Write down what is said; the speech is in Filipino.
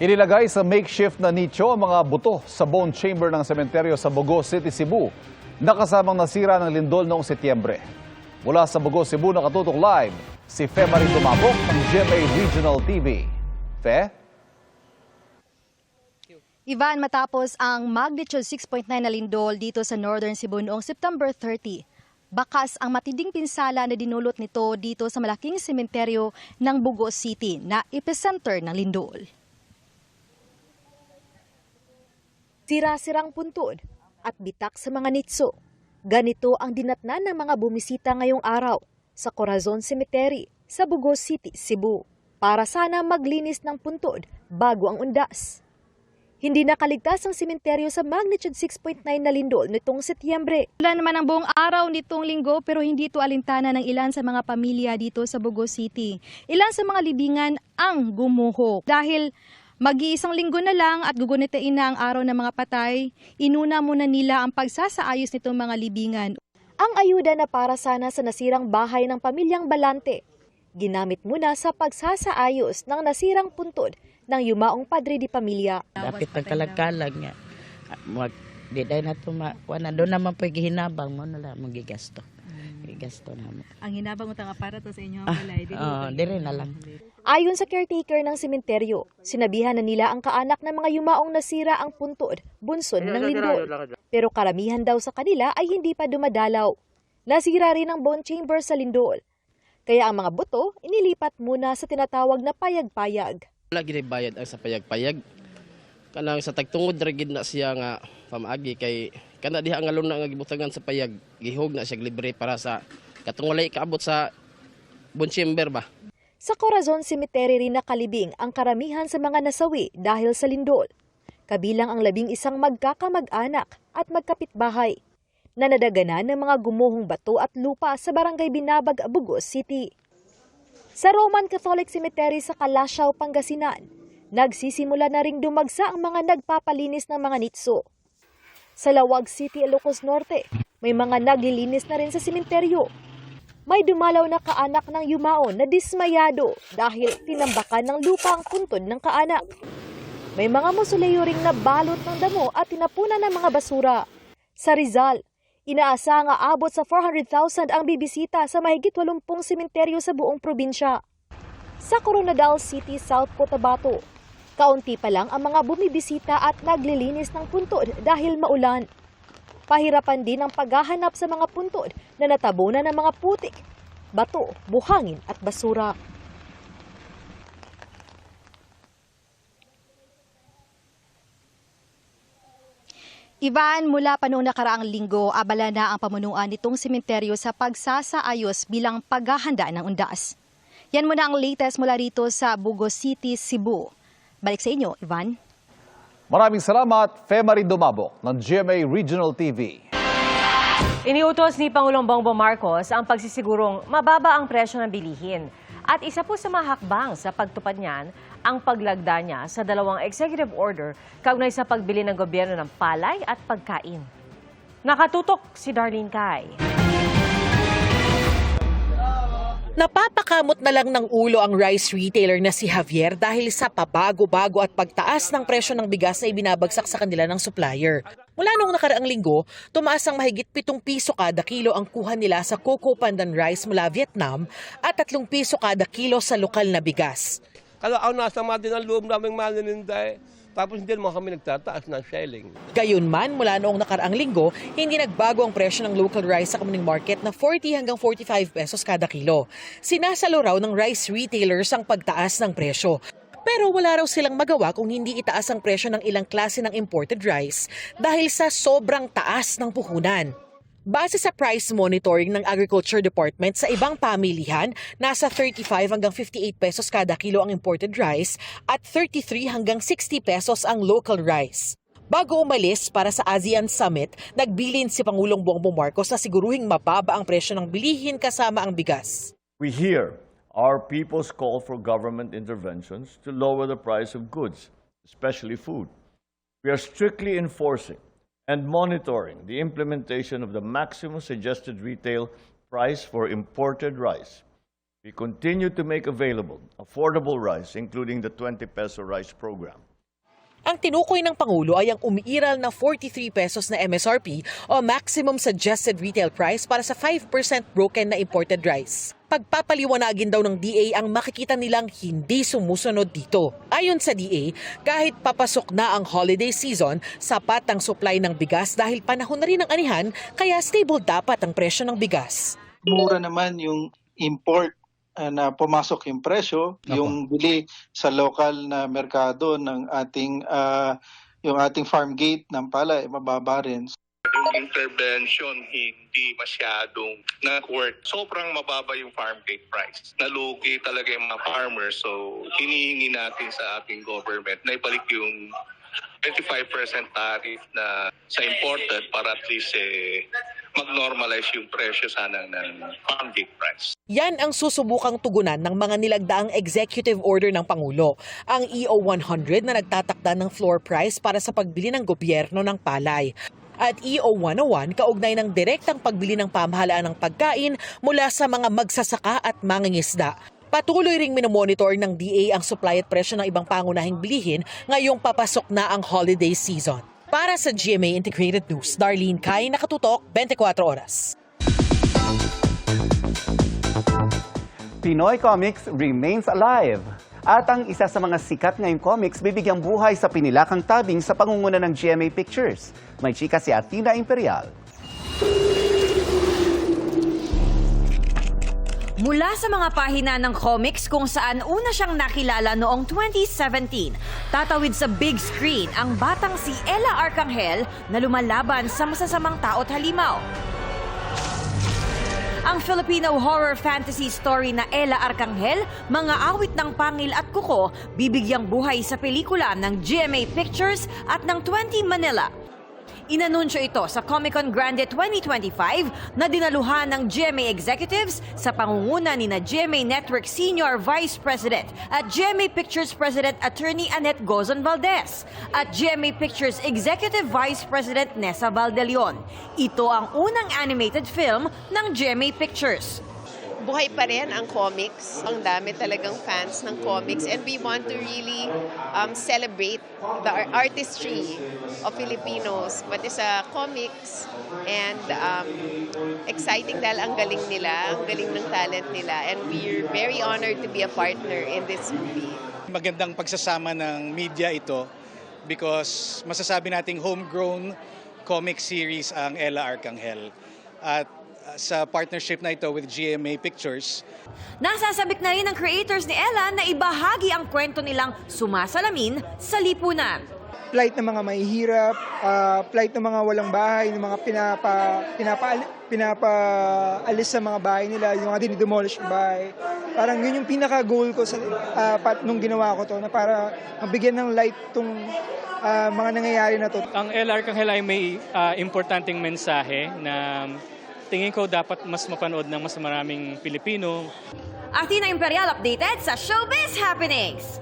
Inilagay sa makeshift na nicho ang mga buto sa bone chamber ng sementeryo sa Bogo City, Cebu, na kasamang nasira ng lindol noong Setyembre. Mula sa Bogo, Cebu, nakatutok live si Fe Marie Dumabok ng GMA Regional TV. Fe? Ivan, matapos ang magnitude 6.9 na lindol dito sa Northern Cebu noong September 30, bakas ang matinding pinsala na dinulot nito dito sa malaking sementeryo ng Bogo City na epicenter ng lindol. Sira-sirang puntod at bitak sa mga nitso. Ganito ang dinatnan ng mga bumisita ngayong araw sa Corazon Cemetery sa Bogo City, Cebu, para sana maglinis ng puntod bago ang undas. Hindi nakaligtas ang sementeryo sa magnitude 6.9 na lindol nitong Setyembre. Wala naman ang buong araw nitong linggo pero hindi ito alintana ng ilan sa mga pamilya dito sa Bogo City. Ilan sa mga libingan ang gumuho dahil mag-iisang linggo na lang at gugunitain na ang araw ng mga patay, inuna muna nila ang pagsasaayos nitong mga libingan. Ang ayuda na para sana sa nasirang bahay ng pamilyang Balante, ginamit muna sa pagsasaayos ng nasirang puntod ng yumaong padre di pamilya. Dapat ang kalagkalag nga. Di dahil na ito, doon naman po gihinabang mo, nala magigasto. Gigasto naman. Ang hinabang utang aparato sa inyo ang balay, dire na lang. Ayon sa caretaker ng sementeryo, sinabihan na nila ang kaanak ng mga yumaong nasira ang puntod, bunsod ng lindol. Pero karamihan daw sa kanila ay hindi pa dumadalaw. Nasira rin ang bone chamber sa lindol. Kaya ang mga buto inilipat muna sa tinatawag na payag-payag. Wala ginibayad ang sa payag-payag. Kanang sa tagtungod ragid na siya nga pamaagi kay kana diha nga luna nga gibutangan sa payag, gihog na siya libre para sa katong walay kaabot sa bone chamber ba. Sa Corazon Cemetery rin nakalibing ang karamihan sa mga nasawi dahil sa lindol. Kabilang ang 11 magkakamag-anak at magkapitbahay na nadaganan ng mga gumuhong bato at lupa sa barangay Binabag, Bogo City. Sa Roman Catholic Cemetery sa Calasiao, Pangasinan, nagsisimula na ring dumagsa ang mga nagpapalinis ng mga nitso. Sa Lawag City, Ilocos Norte, may mga naglilinis na rin sa sementeryo. May dumalaw na kaanak ng yumaon na dismayado dahil tinambakan ng lupa ang puntod ng kaanak. May mga mausoleo ring nabalot ng damo at tinapunan ng mga basura. Sa Rizal, inaasa nga abot sa 400,000 ang bibisita sa mahigit 80 sementeryo sa buong probinsya. Sa Coronadal City, South Cotabato, kaunti pa lang ang mga bumibisita at naglilinis ng puntod dahil maulan. Pahirapan din ang paghahanap sa mga puntod na natabunan ng mga putik, bato, buhangin at basura. Ivan, mula pa noong nakaraang linggo, abala na ang pamunuan nitong sementeryo sa pagsasaayos bilang paghahanda ng undas. Yan muna ang latest mula rito sa Bogo City, Cebu. Balik sa inyo, Ivan. Maraming salamat, Fe Marie Dumabok ng GMA Regional TV. Iniutos ni Pangulong Bongbong Marcos ang pagsisigurong mababa ang presyo ng bilihin. At isa po sa mga hakbang sa pagtupad niyan, ang paglagda niya sa 2 executive order kaugnay sa pagbili ng gobyerno ng palay at pagkain. Nakatutok si Darlene Kai. Napapakamot na lang ng ulo ang rice retailer na si Javier dahil sa pabago-bago at pagtaas ng presyo ng bigas na ibinabagsak sa kanila ng supplier. Mula noong nakaraang linggo, tumaas ang mahigit 7 piso kada kilo ang kuha nila sa Coco Pandan Rice mula Vietnam at 3 piso kada kilo sa lokal na bigas. Kaya ang nasa din ang loob naming manininday. Tapos hindi mo kami nagtataas ng selling. Gayunman, mula noong nakaraang linggo, hindi nagbago ang presyo ng local rice sa community market na 40 hanggang 45 pesos kada kilo. Sinasalo raw ng rice retailers ang pagtaas ng presyo. Pero wala raw silang magawa kung hindi itaas ang presyo ng ilang klase ng imported rice dahil sa sobrang taas ng puhunan. Base sa price monitoring ng Agriculture Department sa ibang pamilihan, nasa 35 hanggang 58 pesos kada kilo ang imported rice at 33 hanggang 60 pesos ang local rice. Bago umalis para sa ASEAN Summit, nagbilin si Pangulong Bongbong Marcos na siguruhing mababa ang presyo ng bilihin kasama ang bigas. We hear our people's call for government interventions to lower the price of goods, especially food. We are strictly enforcing and monitoring the implementation of the maximum suggested retail price for imported rice. We continue to make available affordable rice, including the 20 peso rice program. Ang tinukoy ng Pangulo ay ang umiiral na 43 pesos na MSRP o maximum suggested retail price para sa 5% broken na imported rice. Pagpapaliwanagin daw ng DA ang makikita nilang hindi sumusunod dito. Ayon sa DA, kahit papasok na ang holiday season, sapat ang supply ng bigas dahil panahon na rin ng anihan, kaya stable dapat ang presyo ng bigas. Mura naman yung import na pumasok yung presyo, yung bili sa local na merkado ng ating yung ating farm gate ng palay mababa rin. Yung intervention hindi masyadong nag-work. Sobrang mababa yung farm gate price. Nalugi talaga yung mga farmers. So hinihingi natin sa ating government na ibalik yung 25% tariff na sa imported para at least mag-normalize yung presyo sana ng farm gate price. Yan ang susubukang tugunan ng mga nilagdaang executive order ng Pangulo, ang EO 100 na nagtatakda ng floor price para sa pagbili ng gobyerno ng palay. At EO 101 kaugnay ng direktang pagbili ng pamahalaan ng pagkain mula sa mga magsasaka at mangingisda. Patuloy ring minomonitor ng DA ang supply at presyo ng ibang pangunahing bilihin ngayong papasok na ang holiday season. Para sa GMA Integrated News, Darlene Kai, Nakatutok, 24 Oras. Pinoy Comics remains alive. At ang isa sa mga sikat ngayong comics bibigyang buhay sa pinilakang tabing sa pangunguna ng GMA Pictures. May chika si Athena Imperial. Mula sa mga pahina ng comics kung saan una siyang nakilala noong 2017, tatawid sa big screen ang batang si Ella Arcangel na lumalaban sa masasamang tao't halimaw. Ang Filipino horror fantasy story na Ella Arcangel, mga awit ng pangil at kuko, bibigyang buhay sa pelikula ng GMA Pictures at ng 20 Manila. Inanunsyo ito sa Comic-Con Grande 2025 na dinaluhan ng GMA executives sa pangunguna ni na GMA Network Senior Vice President at GMA Pictures President Attorney Annette Gozon Valdez at GMA Pictures Executive Vice President Nessa Valdelion. Ito ang unang animated film ng GMA Pictures. Buhay pa rin ang comics. Ang dami talagang fans ng comics and we want to really celebrate the artistry of Filipinos pati sa comics and exciting dahil ang galing nila, ang galing ng talent nila and we're very honored to be a partner in this movie. Magandang pagsasama ng media ito because masasabi nating homegrown comic series ang Ella Arcangel at sa partnership na ito with GMA Pictures. Nasasabik na rin ng creators ni Ella na ibahagi ang kwento nilang sumasalamin sa lipunan. Plight ng mga mahihirap, plight ng mga walang bahay, ng mga pinapaalis sa mga bahay nila, yung mga dinidemolish yung bahay. Parang yun yung pinaka-goal ko sa, nung ginawa ko to, na para mabigyan ng light tong mga nangyayari na to. Ang Ella Arcangel ay may importanteng mensahe na tingin ko dapat mas mapanood ng mas maraming Pilipino. Athena Imperial updated sa Showbiz Happenings.